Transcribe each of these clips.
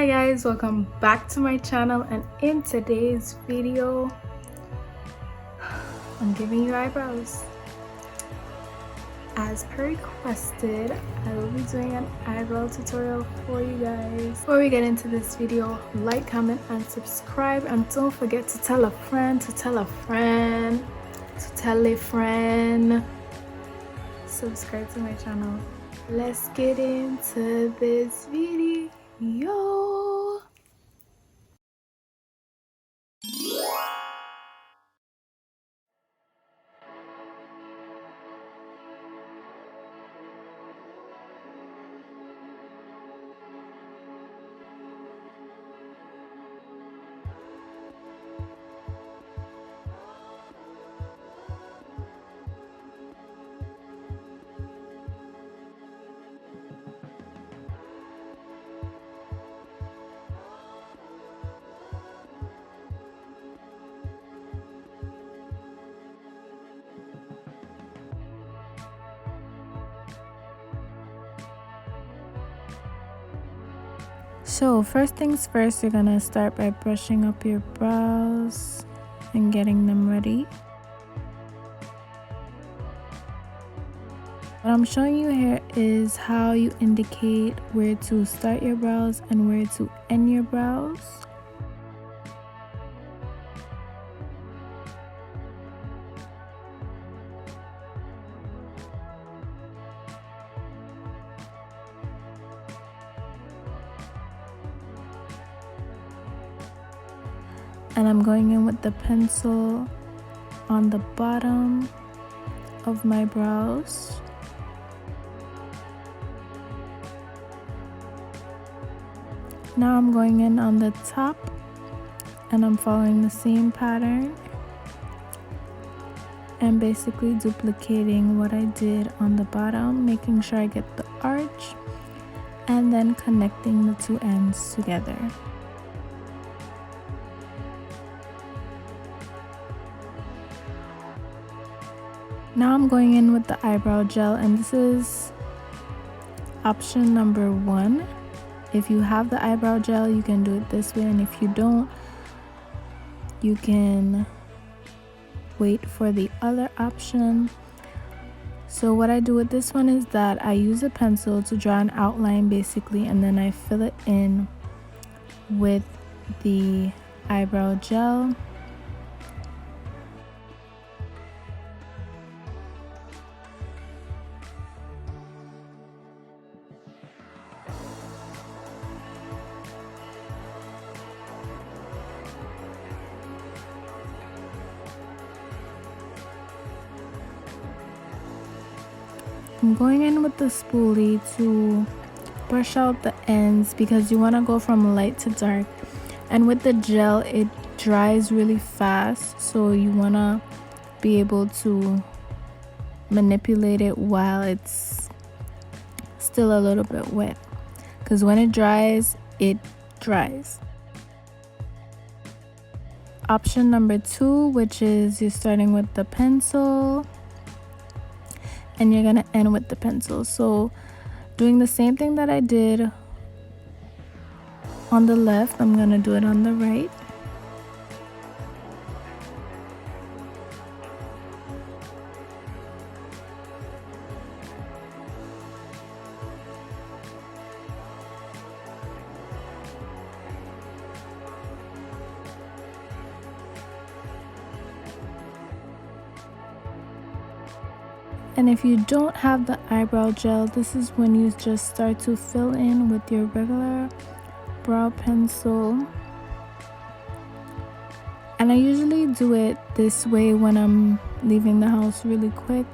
Hi guys, welcome back to my channel, and in today's video I'm giving you eyebrows. As per requested, I will be doing an eyebrow tutorial for you guys. Before we get into this video, like, comment and subscribe, and don't forget to tell a friend to tell a friend to tell a friend. Subscribe to my channel. Let's get into this video. So first things first, you're gonna start by brushing up your brows and getting them ready. What I'm showing you here is how you indicate where to start your brows and where to end your brows. And I'm going in with the pencil on the bottom of my brows. Now I'm going in on the top and I'm following the same pattern and basically duplicating what I did on the bottom, making sure I get the arch and then connecting the two ends together. Now I'm going in with the eyebrow gel, and this is option number 1. If you have the eyebrow gel, you can do it this way, and if you don't, you can wait for the other option. So what I do with this one is that I use a pencil to draw an outline basically, and then I fill it in with the eyebrow gel. I'm going in with the spoolie to brush out the ends because you want to go from light to dark, and with the gel it dries really fast, so you want to be able to manipulate it while it's still a little bit wet, because when it dries, it dries. Option number 2, which is you're starting with the pencil and you're gonna end with the pencil. So doing the same thing that I did on the left, I'm gonna do it on the right. And if you don't have the eyebrow gel, this is when you just start to fill in with your regular brow pencil. And I usually do it this way when I'm leaving the house really quick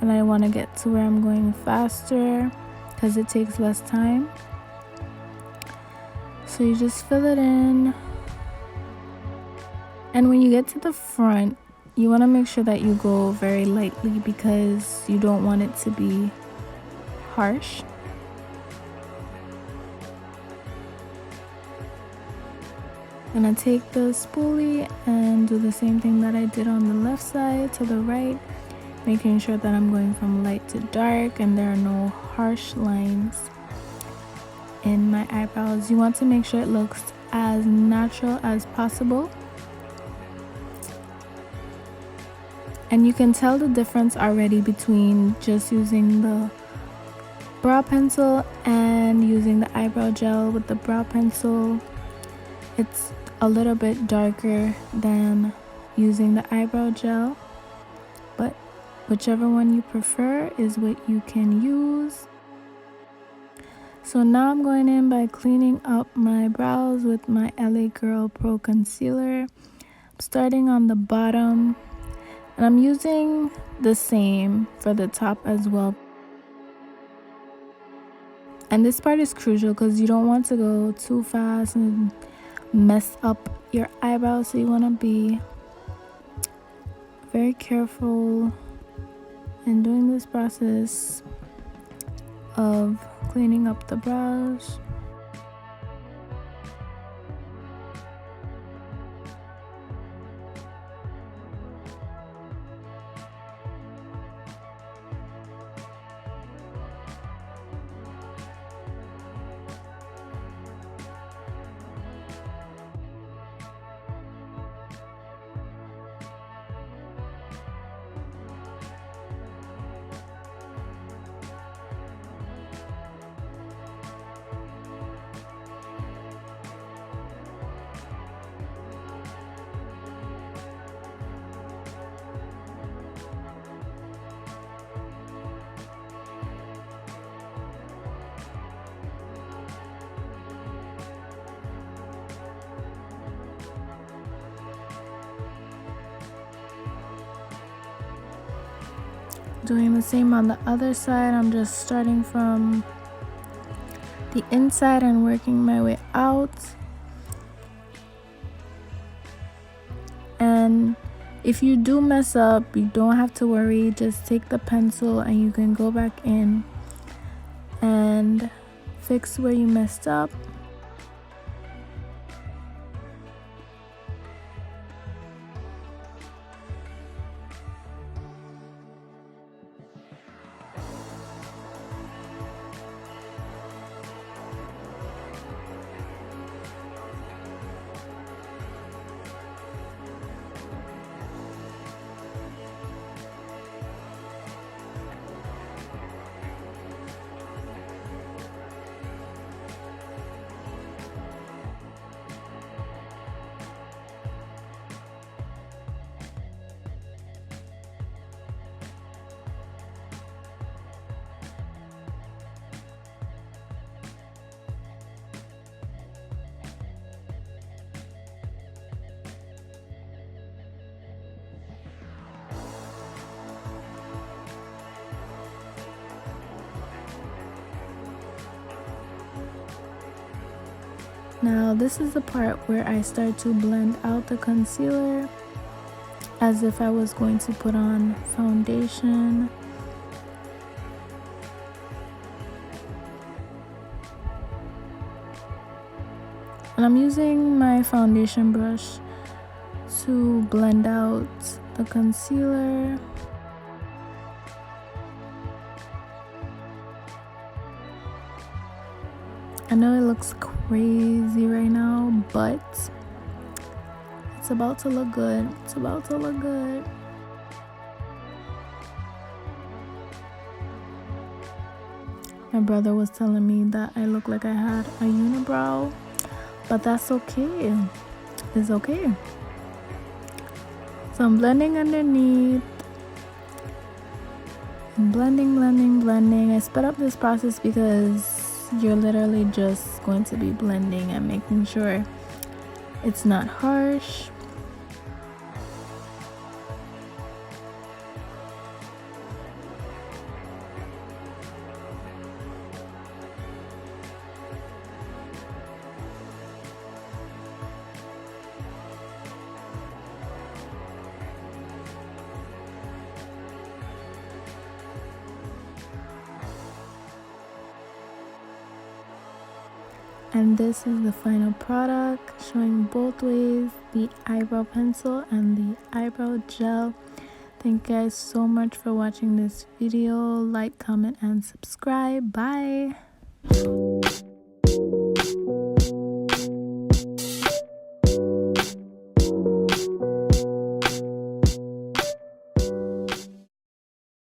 and I want to get to where I'm going faster because it takes less time. So you just fill it in. And when you get to the front, you want to make sure that you go very lightly because you don't want it to be harsh. I'm gonna take the spoolie and do the same thing that I did on the left side to the right, making sure that I'm going from light to dark and there are no harsh lines. in my eyebrows. You want to make sure it looks as natural as possible. And you can tell the difference already between just using the brow pencil and using the eyebrow gel. With the brow pencil, it's a little bit darker than using the eyebrow gel, but whichever one you prefer is what you can use. So now I'm going in by cleaning up my brows with my LA Girl Pro Concealer. I'm starting on the bottom, and I'm using the same for the top as well. And this part is crucial because you don't want to go too fast and mess up your eyebrows, so you want to be very careful in doing this process of cleaning up the brows. Doing the same on the other side. I'm just starting from the inside and working my way out. And if you do mess up, you don't have to worry. Just take the pencil and you can go back in and fix where you messed up. Now this is the part where I start to blend out the concealer as if I was going to put on foundation. And I'm using my foundation brush to blend out the concealer. I know it looks crazy right now, but it's about to look good. It's about to look good. My brother was telling me that I look like I had a unibrow, but that's okay. It's okay. So I'm blending underneath. I'm blending. I sped up this process because you're literally just going to be blending and making sure it's not harsh. And this is the final product, showing both ways, the eyebrow pencil and the eyebrow gel. Thank you guys so much for watching this video. Like, comment, and subscribe. Bye.